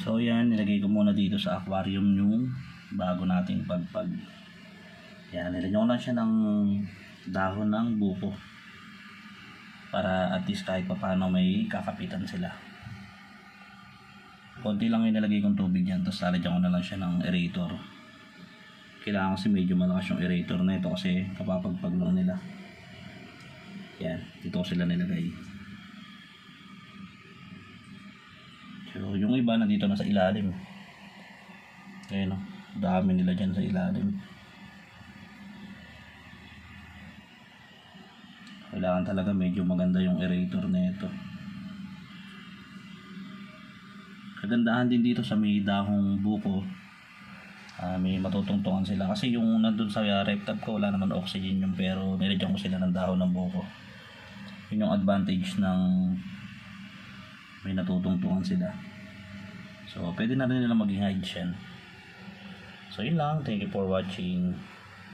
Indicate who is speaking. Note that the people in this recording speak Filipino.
Speaker 1: So yan, nilagay ko muna dito sa aquarium yung bago nating pagpag. Yan, nilagyan ko lang siya ng dahon ng buko para at least kahit pa paano may kakapitan sila. Konti lang yung nilagay kong tubig yan, tapos lalagyan ko na lang siya ng aerator. Kailangan kasi medyo malakas yung aerator na ito kasi kapapagpag lang nila. Yan, dito ko sila nilagay. So yung iba nandito na sa ilalim. Ayan o, dami nila dyan sa ilalim. Kailangan talaga medyo maganda yung aerator na ito. Kagandahan din dito sa may dahong buko, may matutungtungan sila kasi yung nandun sa rep tub ko wala naman oxygen yung, pero nilagyan ko sila ng dahon ng buko. Yun yung advantage ng may natutungtungan sila. So pwede na rin nila maging hide yan. So yun lang, thank you for watching.